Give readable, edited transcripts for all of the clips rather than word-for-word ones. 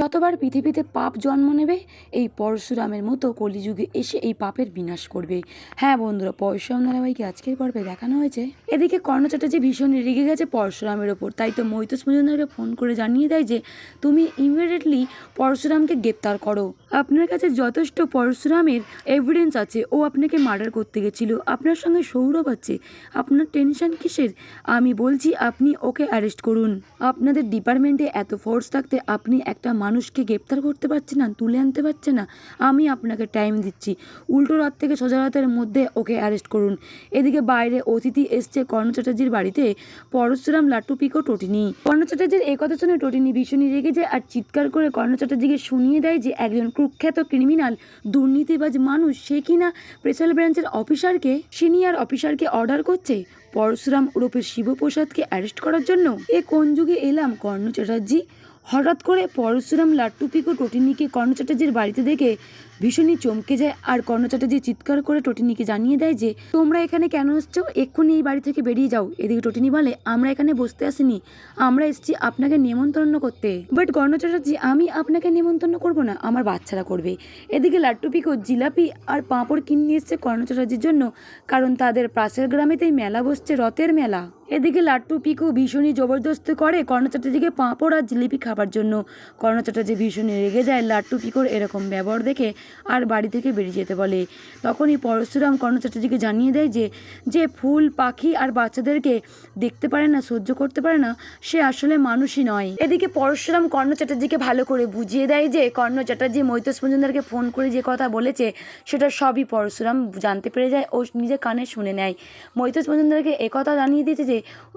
যতবার পৃথিবীতে পাপ জন্ম নেবে এই পরশুরামের মতো কলিযুগে এসে এই পাপের বিনাশ করবে। হ্যাঁ বন্ধুরা, পরশুরাম ধারাবাহিকে আজকের পর্বে দেখানো হয়েছে এদিকে কর্ণ চ্যাটার্জি ভীষণ রেগে গেছে পরশুরামের ওপর। তাই তো মৈতস মজুমদারকে ফোন করে জানিয়ে দেয় যে তুমি ইমিডিয়েটলি পরশুরামকে গ্রেপ্তার করো। আপনার কাছে যথেষ্ট পরশুরামের এভিডেন্স আছে, ও আপনাকে মার্ডার করতে গেছিল, আপনার সঙ্গে সৌরভ আছে, আপনার টেনশন কিসের? আমি বলছি আপনি ওকে অ্যারেস্ট করুন। আপনাদের ডিপার্টমেন্টে এত ফোর্স থাকতে আপনি একটা মানুষকে গ্রেপ্তার করতে পারছেন না, তুলে আনতে পারছেন না। আমি আপনাকে টাইম দিচ্ছি, উল্টো রাত থেকে সোজা রাতের মধ্যে ওকে অ্যারেস্ট করুন। এদিকে বাইরে অতিথি এসছে কর্ণ চ্যাটার্জির বাড়িতে, পরশুরাম, লাট্টু, পিকো, টটিনি। কর্ণ চ্যাটার্জির এই কথা শুনে টটিনি ভীষণই রেগে যায় আর চিৎকার করে কর্ণ চ্যাটার্জিকে শুনিয়ে দেয় যে একজন কুখ্যাত ক্রিমিনাল, দুর্নীতিবাজ মানুষ, সে কিনা স্পেশাল ব্রাঞ্চের অফিসারকে, সিনিয়র অফিসারকে অর্ডার করছে পরশুরাম ওরফে শিবপ্রসাদকে অ্যারেস্ট করার জন্য। এ কোন যুগে এলাম কর্ণ চ্যাটার্জি? হঠাৎ করে পরশুরাম, লাট্টু, পিকো, টটিনিকে কর্ণ চ্যাটার্জির বাড়িতে দেখে ভীষণই চমকে যায় আর কর্ণ চ্যাটার্জি চিৎকার করে টটিনিকে জানিয়ে দেয় যে তোমরা এখানে কেন এসছো, এক্ষুনি এই বাড়ি থেকে বেরিয়ে যাও। এদিকে টটিনি বলে আমরা এখানে বসতে আসিনি, আমরা এসেছি আপনাকে নেমন্তন্ন করতে। বাট কর্ণ চ্যাটার্জি, আমি আপনাকে নেমন্তন্ন করবো না, আমার বাচ্চারা করবে। এদিকে লাট্টু, পিকো জিলাপি আর পাঁপড় কিনে এসছে কর্ণ চ্যাটার্জির জন্য, কারণ তাদের পাশের গ্রামেতেই মেলা বসছে, রথের মেলা। এদিকে লাট্টু, পিকো ভীষণই জবরদস্তি করে কর্ণ চ্যাটার্জিকে পাঁপড় আর জিলিপি খাবার জন্য। কর্ণ চ্যাটার্জি ভীষণই রেগে যায় লাট্টু, পিকোর এরকম ব্যবহার দেখে আর বাড়ি থেকে বেরিয়ে যেতে বলে। তখনই পরশুরাম কর্ণ চ্যাটার্জিকে জানিয়ে দেয় যে যে ফুল, পাখি আর বাচ্চাদেরকে দেখতে পারে না, সহ্য করতে পারে না, সে আসলে মানুষই নয়। এদিকে পরশুরাম কর্ণ চ্যাটার্জিকে ভালো করে বুঝিয়ে দেয় যে কর্ণ চ্যাটার্জি মৈতস মজুমদারকে ফোন করে যে কথা বলেছে সেটা সবই পরশুরাম জানতে পেরে যায় ও নিজে কানে শুনে নেয়। মৈতস মজুমদারকে একথা জানিয়ে দিয়েছে যে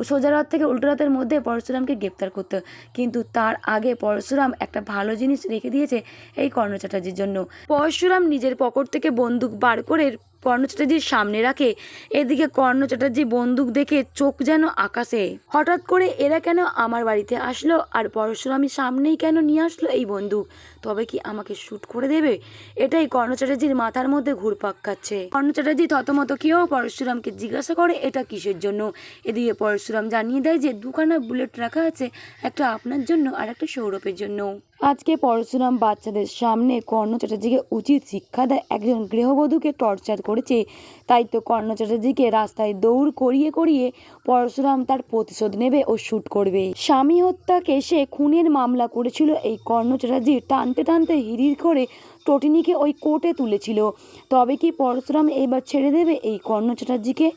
সোজা রাত থেকে উল্টো রাতের মধ্যে পরশুরামকে গ্রেপ্তার করতে, কিন্তু তার আগে পরশুরাম একটা ভালো জিনিস রেখে দিয়েছে এই কর্ণ চ্যাটার্জির জন্য। পরশুরাম নিজের পকেট থেকে বন্দুক বার করে কর্ণ চ্যাটার্জির সামনে রাখে। এদিকে কর্ণ চ্যাটার্জি বন্দুক দেখে চোখ যেন আকাশে। হঠাৎ করে এরা কেন আমার বাড়িতে আসলো আর পরশুরামের সামনেই কেন নিয়ে আসলো এই বন্দুক? তবে কি আমাকে শ্যুট করে দেবে? এটাই কর্ণ চ্যাটার্জির মাথার মধ্যে ঘুরপাক খাচ্ছে। কর্ণ চ্যাটার্জি থতমত খেয়েও পরশুরামকে জিজ্ঞাসা করে এটা কিসের জন্য। এদিকে পরশুরাম জানিয়ে দেয় যে দুখানা বুলেট রাখা আছে, একটা আপনার জন্য আর একটা সৌরভের জন্য। আজকে পরশুরাম বাচ্চাদের সামনে কর্ণ চ্যাটার্জিকে উচিত শিক্ষা দেয়, একজন গৃহবধূকে টর্চার করেছে। তাই তো কর্ণ চ্যাটার্জিকে রাস্তায় দৌড় করিয়ে করিয়ে পরশুরাম তার প্রতিশোধ নেবে ও শ্যুট করবে। স্বামী হত্যা কেসে খুনের মামলা করেছিল এই কর্ণ চ্যাটার্জি, টানতে টানতে হিড়ির করে টটিনিকে ওই কোর্টে তুলেছিল। তবে কি পরশুরাম এবার ছেড়ে দেবে এই কর্ণ চ্যাটার্জিকে?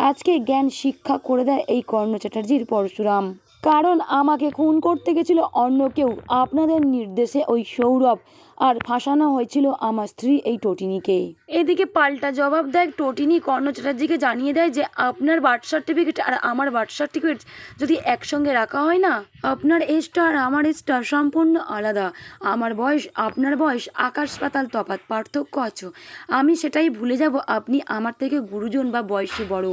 আজকে জ্ঞান শিক্ষা করে দেয় এই কর্ণ চ্যাটার্জির পরশুরাম। কারণ আমাকে খুন করতে গেছিল অন্য কেউ, আপনাদের নির্দেশে ওই সৌরভ, আর ফাঁসানো হয়েছিল আমার স্ত্রী এই টটিনিকে। এদিকে পাল্টা জবাব দেয় টটিনি, কর্ণ চ্যাটার্জিকে জানিয়ে দেয় যে আপনার বার্থ সার্টিফিকেট আর আমার বার্থ সার্টিফিকেট যদি একসঙ্গে রাখা হয় না, আপনার এজটা আর আমার এজটা সম্পূর্ণ আলাদা। আমার বয়স আপনার বয়স আকাশ পাতাল তফাৎ, পার্থক্য আছে। আমি সেটাই ভুলে যাব আপনি আমার থেকে গুরুজন বা বয়সে বড়।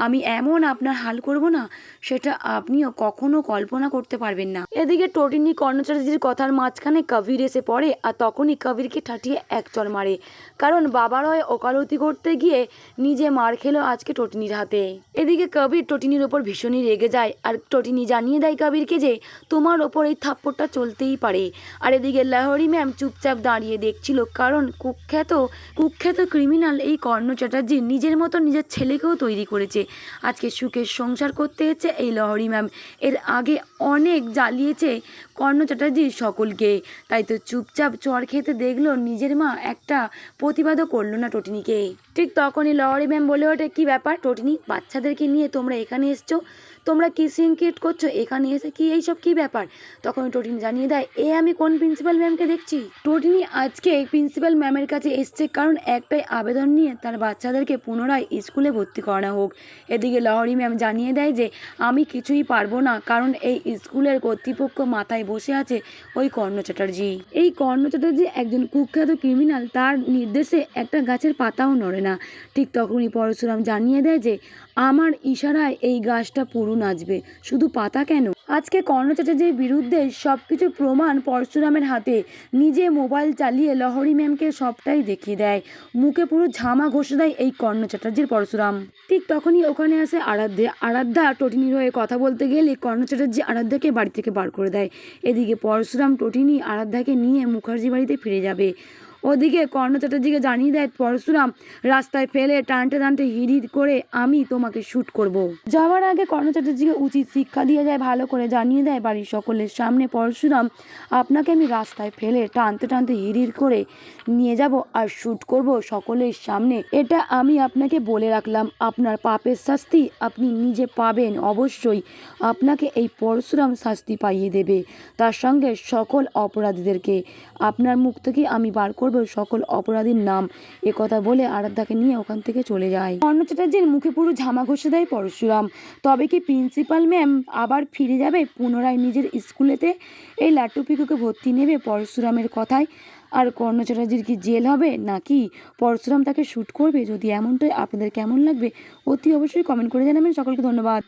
আমি এমন আপনার হাল করব না, সেটা আপনিও কখনো কল্পনা করতে পারবেন না। এদিকে টটিনি কর্ণ চ্যাটার্জির কথার মাঝখানে কবির এসে পড়ে আর তখনই কবিরকে ঠাটিয়ে এক চড় মারে, কারণ বাবার হয়ে ওকালতি করতে গিয়ে নিজে মার খেলো আজকে টটিনির হাতে। এদিকে কবির টটিনির ওপর ভীষণই রেগে যায় আর টটিনি জানিয়ে দেয় কবিরকে যে তোমার ওপর এই থাপ্পড়টা চলতেই পারে। আর এদিকে লাহরি ম্যাম চুপচাপ দাঁড়িয়ে দেখছিল, কারণ কুখ্যাত ক্রিমিনাল এই কর্ণ চ্যাটার্জি নিজের মতো নিজের ছেলেকেও তৈরি করেছে। আজকে সুখের সংসার করতে হচ্ছে এই লাহরি ম্যাম, এর আগে অনেক জ্বালিয়েছে কর্ণ চ্যাটার্জি সকলকে। তাই তো চুপচাপ চড় খেতে দেখলো নিজের মা, একটা প্রতিবাদও করলো না টটিনিকে। ঠিক তখনই লাহরি ম্যাম বলে ওঠে কি ব্যাপার টটিনি, বাচ্চাদেরকে নিয়ে তোমরা এখানে এসছো, তোমরা কিসিং কিট করছো এখানে এসে, কি এইসব কি ব্যাপার? তখন টটিনি জানিয়ে দেয় আমি কোন প্রিন্সিপাল ম্যামকে দেখছি। টটিনি আজকে প্রিন্সিপাল ম্যামের কাছে এসছে কারণ একটাই আবেদন নিয়ে তার বাচ্চাদেরকে পুনরায় স্কুলে ভর্তি করানো হোক। এদিকে লাহরি ম্যাম জানিয়ে দেয় যে আমি কিছুই পারবো না, কারণ এই স্কুলের কর্তৃপক্ষ মাথায় বসে আছে ওই কর্ণ চ্যাটার্জি। এই কর্ণ চ্যাটার্জি একজন কুখ্যাত ক্রিমিনাল, তার নির্দেশে একটা গাছের পাতাও নড়ে না। ঠিক তখনই পরশুরাম জানিয়ে দেয় যে আমার ইশারায় এই গাছটা পুরো নাচবে, শুধু পাতা কেন, আজকে কর্ণ চ্যাটার্জির বিরুদ্ধে সব কিছুর প্রমাণ পরশুরামের হাতে। নিজে মোবাইল চালিয়ে লহরী ম্যামকে সবটাই দেখিয়ে দেয়, মুখে পুরো ঝামা ঘষে দেয় এই কর্ণ চ্যাটার্জির পরশুরাম। ঠিক তখনই ওখানে আসে আরাধ্যা টোটিনির হয়ে কথা বলতে গেলে কর্ণ চ্যাটার্জি আরাধ্যাকে বাড়ি থেকে বার করে দেয়। এদিকে পরশুরাম টোটিনি আরাধ্যাকে নিয়ে মুখার্জি বাড়িতে ফিরে যাবে। ওদিকে কর্ণ চ্যাটার্জিকে জানিয়ে দেয় পরশুরাম রাস্তায় ফেলে টানতে টানতে হিড় করে আমি তোমাকে শ্যুট করব। যাওয়ার আগে কর্ণ চ্যাটার্জিকে উচিত শিক্ষা দিয়ে যায়, ভালো করে জানিয়ে দেয় বাড়ির সকলের সামনে পরশুরাম আপনাকে আমি রাস্তায় ফেলে টানতে টানতে হিড় করে নিয়ে যাব আর শ্যুট করব সকলের সামনে। এটা আমি আপনাকে বলে রাখলাম, আপনার পাপের শাস্তি আপনি নিজে পাবেন। অবশ্যই আপনাকে এই পরশুরাম শাস্তি পাইয়ে দেবে, তার সঙ্গে সকল অপরাধীদেরকে আপনার মুখ থেকে আমি বার করব সকল অপরাধীর নাম। একথা বলে আরাধ্যাকে নিয়ে ওখান থেকে চলে যায়। কর্ণ চ্যাটার্জির মুখে পুরো ঝামা ঘষে দেয় পরশুরাম। তবে কি প্রিন্সিপাল ম্যাম আবার ফিরে যাবে পুনরায় নিজের স্কুলেতে? এই লাট্টু পিকুকে ভর্তি নেবে পরশুরামের কথায়? আর কর্ণ চ্যাটার্জির কি জেল হবে, নাকি পরশুরাম তাকে শ্যুট করবে? যদি এমনটাই আপনাদের কেমন লাগবে অতি অবশ্যই কমেন্ট করে জানাবেন। সকলকে ধন্যবাদ।